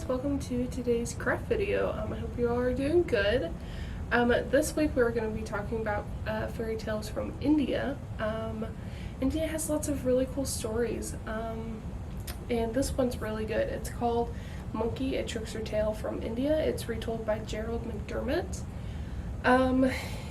welcome to today's craft video. I hope you all are doing good. This week we're going to be talking about fairy tales from India. India has lots of really cool stories, and this one's really good. It's called Monkey, A Trickster Tale from India. It's retold by Gerald McDermott.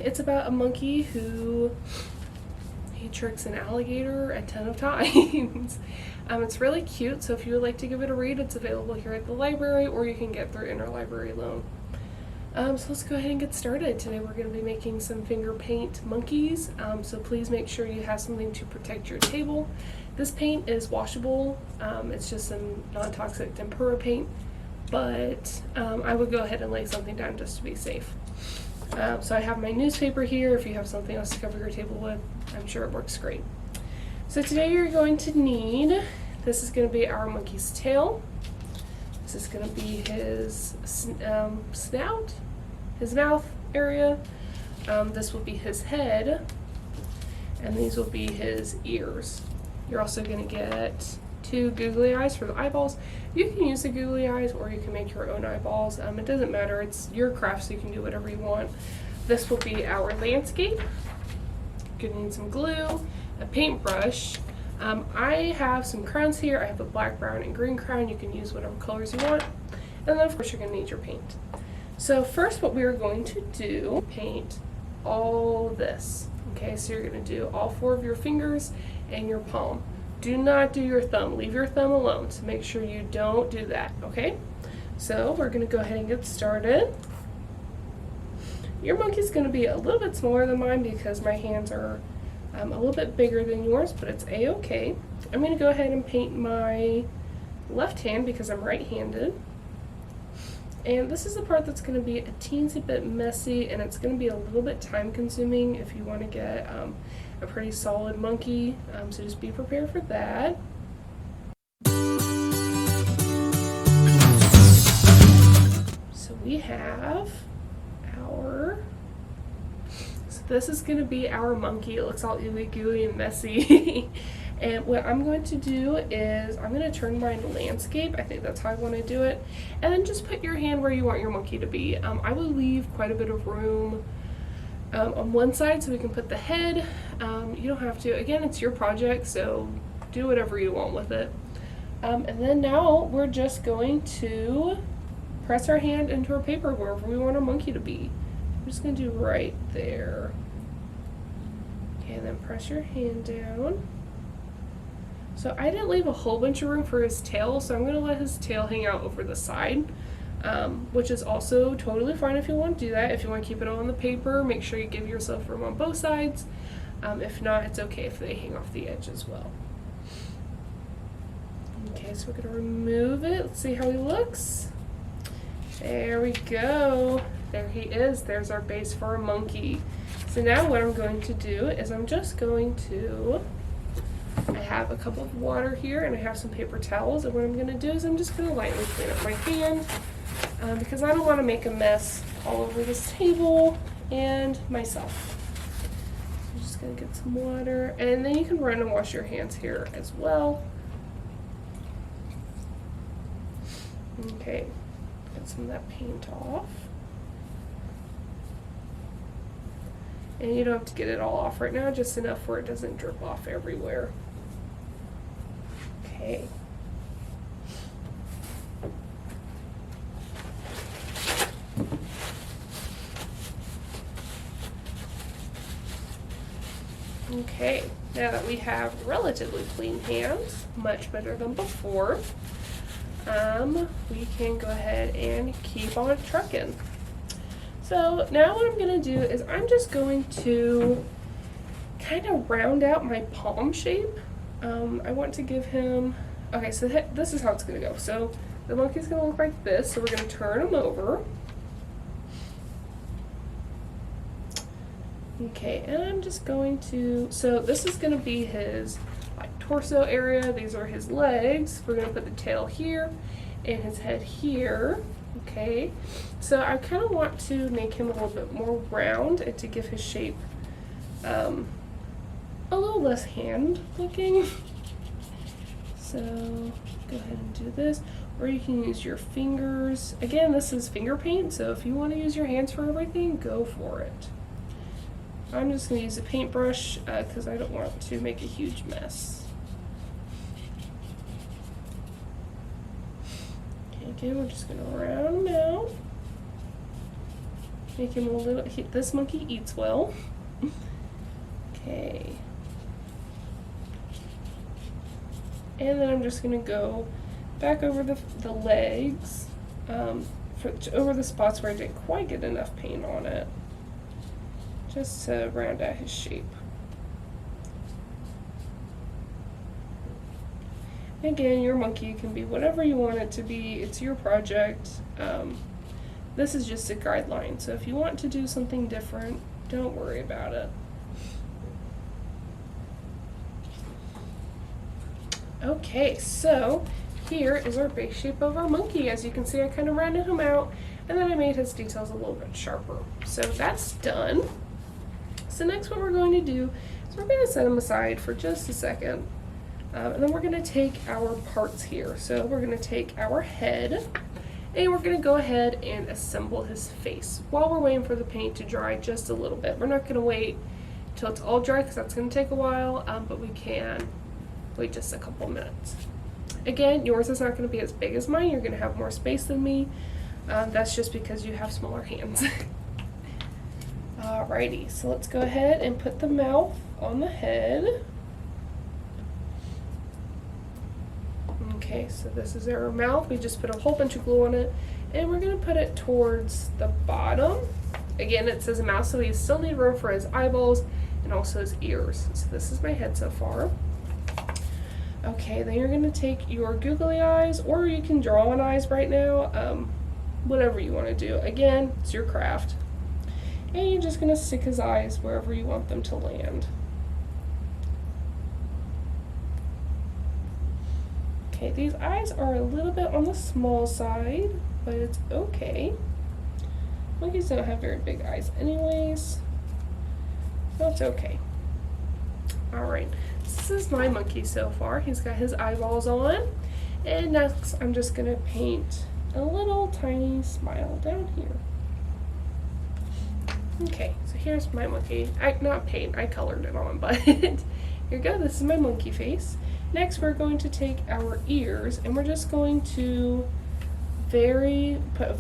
It's about a monkey who he tricks an alligator a ton of times. It's really cute, so if you would like to give it a read, it's available here at the library, or you can get through interlibrary loan. So let's go ahead and get started. Today we're going to be making some finger paint monkeys, so please make sure you have something to protect your table. This paint is washable. It's just some non-toxic tempera paint, but I would go ahead and lay something down just to be safe. So I have my newspaper here. If you have something else to cover your table with, I'm sure it works great. So today you're going to need, this is going to be our monkey's tail. This is going to be his snout, his mouth area. This will be his head, and these will be his ears. You're also going to get 2 googly eyes for the eyeballs. You can use the googly eyes, or you can make your own eyeballs. It doesn't matter. It's your craft, so you can do whatever you want. This will be our landscape. You're going to need some glue, a paintbrush. I have some crowns here. I have a black, brown, and green crown. You can use whatever colors you want. And then of course you're going to need your paint. So first what we're going to do, paint all this. Okay, so you're going to do all 4 of your fingers and your palm. Do not do your thumb. Leave your thumb alone. So make sure you don't do that, okay? So we're going to go ahead and get started. Your monkey's going to be a little bit smaller than mine because my hands are a little bit bigger than yours, but it's a-okay. I'm going to go ahead and paint my left hand because I'm right-handed. And this is the part that's going to be a teensy bit messy, and it's going to be a little bit time-consuming if you want to get a pretty solid monkey, so just be prepared for that. So we have our, so this is going to be our monkey. It looks all ooey gooey and messy. And what I'm going to do is I'm going to turn mine to landscape. I think that's how I want to do it. And then just put your hand where you want your monkey to be. I will leave quite a bit of room on one side so we can put the head. You don't have to. Again, it's your project, so do whatever you want with it. And then now we're just going to press our hand into our paper wherever we want our monkey to be. I'm just going to do right there. Okay, and then press your hand down. So I didn't leave a whole bunch of room for his tail, so I'm going to let his tail hang out over the side, which is also totally fine if you want to do that. If you want to keep it on the paper, make sure you give yourself room on both sides. If not, it's okay if they hang off the edge as well. Okay, so we're going to remove it. Let's see how he looks. There we go. There he is. There's our base for a monkey. So now what I'm going to do is I'm just going to, I have a cup of water here and I have some paper towels, and what I'm going to do is I'm just going to lightly clean up my hand because I don't want to make a mess all over this table and myself. I'm just going to get some water, and then you can run and wash your hands here as well. Okay, get some of that paint off. And you don't have to get it all off right now, just enough where it doesn't drip off everywhere. Okay. Okay, now that we have relatively clean hands, much better than before, we can go ahead and keep on trucking. So now what I'm going to do is I'm just going to kind of round out my palm shape. I want to give him, okay, so this is how it's going to go. So the monkey's going to look like this, so we're going to turn him over. Okay, and I'm just going to, so this is going to be his torso area. These are his legs. We're going to put the tail here and his head here. Okay, so I kind of want to make him a little bit more round and to give his shape a little less hand looking. So go ahead and do this. or you can use your fingers. Again, this is finger paint, so if you want to use your hands for everything, go for it. I'm just going to use a paintbrush because I don't want to make a huge mess. Okay, again, we're just going to round him out. Make him a little, this monkey eats well. Okay. And then I'm just going to go back over the legs, over the spots where I didn't quite get enough paint on it, just to round out his shape. Again, your monkey can be whatever you want it to be. It's your project. This is just a guideline, so if you want to do something different, don't worry about it. Okay, so here is our base shape of our monkey. As you can see, I kind of rounded him out, and then I made his details a little bit sharper. So that's done. So next what we're going to do is we're going to set him aside for just a second, and then we're going to take our parts here. So we're going to take our head, and we're going to go ahead and assemble his face while we're waiting for the paint to dry just a little bit. We're not going to wait till it's all dry because that's going to take a while, but we can wait just a couple minutes. Again, yours is not going to be as big as mine. You're going to have more space than me. That's just because you have smaller hands. Alrighty, so let's go ahead and put the mouth on the head. Okay, so this is our mouth. We just put a whole bunch of glue on it, and we're going to put it towards the bottom. Again, it says a mouth, so we still need room for his eyeballs and also his ears. So this is my head so far. Okay, then you're going to take your googly eyes, or you can draw on eyes right now, whatever you want to do. Again, it's your craft. And you're just going to stick his eyes wherever you want them to land. Okay, these eyes are a little bit on the small side, but it's okay. Monkeys don't have very big eyes anyways, so it's okay. Alright, this is my monkey so far. He's got his eyeballs on, and next I'm just going to paint a little tiny smile down here. Okay, so here's my monkey. Not paint, I colored it on, but here you go, this is my monkey face. Next we're going to take our ears, and we're just going to put a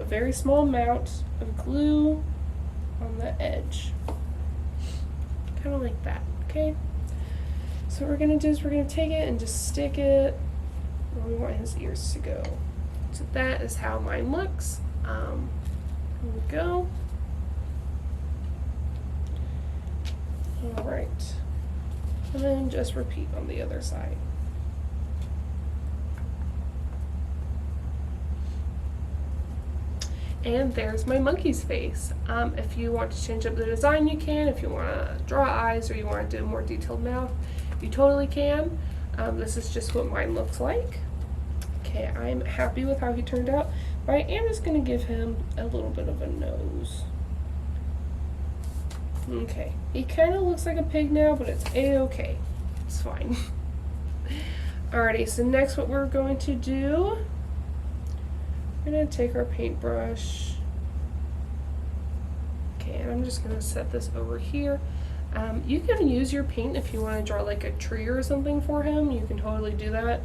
very small amount of glue on the edge. Kind of like that, okay? So what we're going to do is we're going to take it and just stick it where we want his ears to go. So that is how mine looks. Here we go. Alright. And then just repeat on the other side. And there's my monkey's face. If you want to change up the design, you can. If you want to draw eyes or you want to do a more detailed mouth, you totally can. This is just what mine looks like. Okay, I'm happy with how he turned out, but I am just going to give him a little bit of a nose. Okay, he kind of looks like a pig now, but it's a-okay. It's fine. Alrighty, so next what we're going to do, we're going to take our paintbrush. Okay, and I'm just going to set this over here. You can use your paint if you want to draw like a tree or something for him. You can totally do that.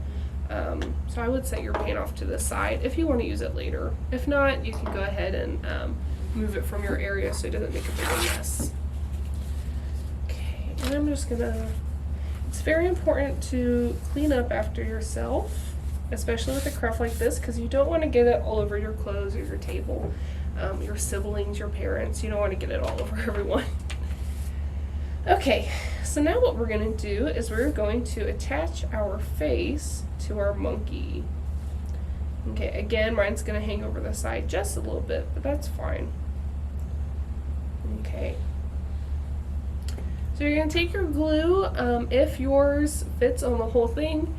So I would set your paint off to the side if you want to use it later. If not, you can go ahead and move it from your area so it doesn't make a big mess. Okay, and I'm just gonna, it's very important to clean up after yourself, especially with a craft like this, because you don't want to get it all over your clothes or your table, your siblings, your parents. You don't want to get it all over everyone. Okay, so now what we're going to do is we're going to attach our face to our monkey. Okay, again, mine's going to hang over the side just a little bit, but that's fine. Okay. So you're going to take your glue. If yours fits on the whole thing,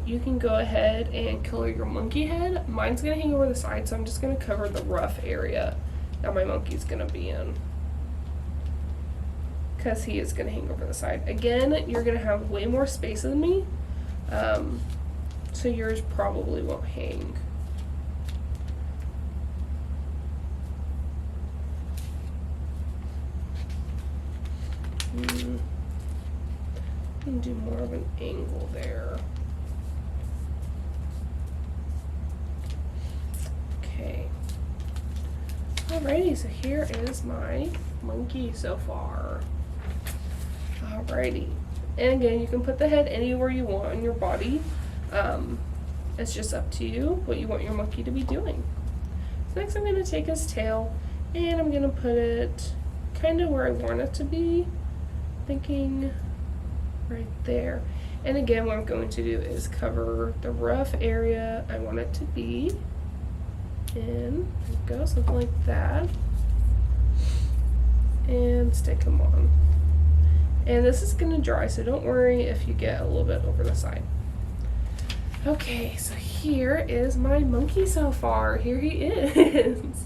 you can go ahead and color your monkey head. Mine's going to hang over the side, so I'm just going to cover the rough area that my monkey's going to be in, because he is going to hang over the side. Again, you're going to have way more space than me, so so yours probably won't hang. Do more of an angle there. Okay. Alrighty, so here is my monkey so far. Alrighty. And again, you can put the head anywhere you want on your body. It's just up to you what you want your monkey to be doing. So next I'm going to take his tail and I'm going to put it kind of where I want it to be. Thinking right there. And again, what I'm going to do is cover the rough area I want it to be. And there we go, something like that. And stick them on. And this is going to dry, so don't worry if you get a little bit over the side. Okay, so here is my monkey so far. Here he is.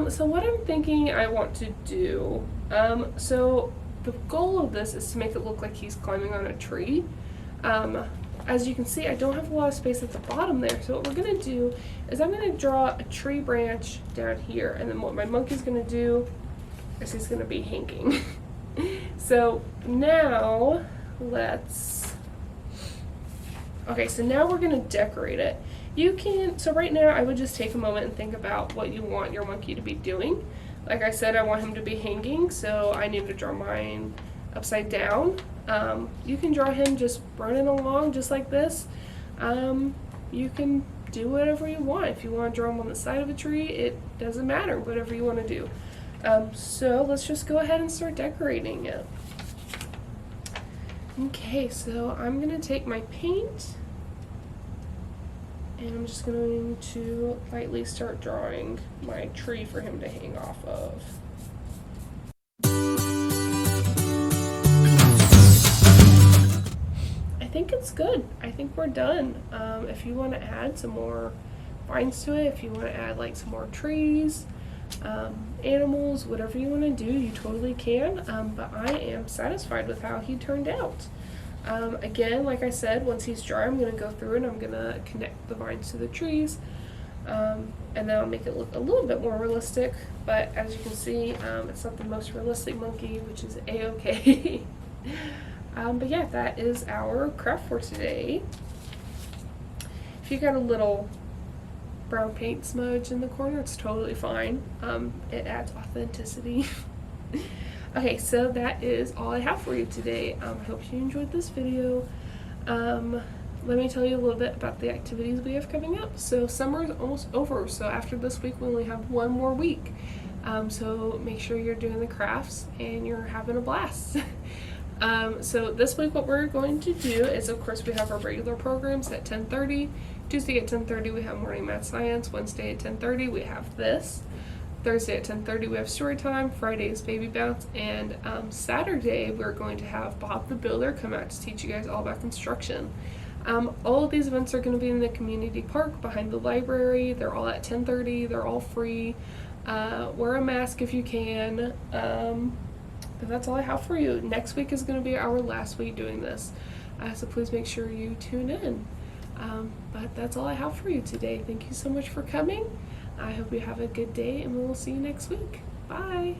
So what I'm thinking I want to do, so the goal of this is to make it look like he's climbing on a tree. As you can see, I don't have a lot of space at the bottom there, so what we're going to do is I'm going to draw a tree branch down here, and then what my monkey's going to do is he's going to be hanging. So now so now we're going to decorate it. So right now I would just take a moment and think about what you want your monkey to be doing. Like I said, I want him to be hanging, so I need to draw mine upside down. You can draw him just running along just like this. You can do whatever you want. If you want to draw him on the side of a tree, it doesn't matter, whatever you want to do. So let's just go ahead and start decorating it. Okay, so I'm going to take my paint and I'm just going to lightly start drawing my tree for him to hang off of. I think it's good. I think we're done. If you want to add some more vines to it, if you want to add like some more trees, animals, whatever you want to do, you totally can. But I am satisfied with how he turned out. Again, like I said, once he's dry, I'm going to go through and I'm going to connect the vines to the trees. And then I'll make it look a little bit more realistic. But as you can see, it's not the most realistic monkey, which is a-okay. But yeah, that is our craft for today. If you got a little brown paint smudge in the corner, it's totally fine. It adds authenticity. Okay, so that is all I have for you today. I hope you enjoyed this video. Let me tell you a little bit about the activities we have coming up. So summer is almost over, so after this week we only have one more week. So make sure you're doing the crafts and you're having a blast. So this week what we're going to do is, of course, we have our regular programs at 10:30. Tuesday at 10:30 we have morning math science. Wednesday at 10:30 we have this. Thursday at 10:30 we have story time. Friday is baby bounce, and Saturday we're going to have Bob the Builder come out to teach you guys all about construction. All of these events are going to be in the community park behind the library. They're all at 10:30. They're all free. Wear a mask if you can. But that's all I have for you. Next week is going to be our last week doing this, so please make sure you tune in. But that's all I have for you today. Thank you so much for coming. I hope you have a good day, and we will see you next week. Bye!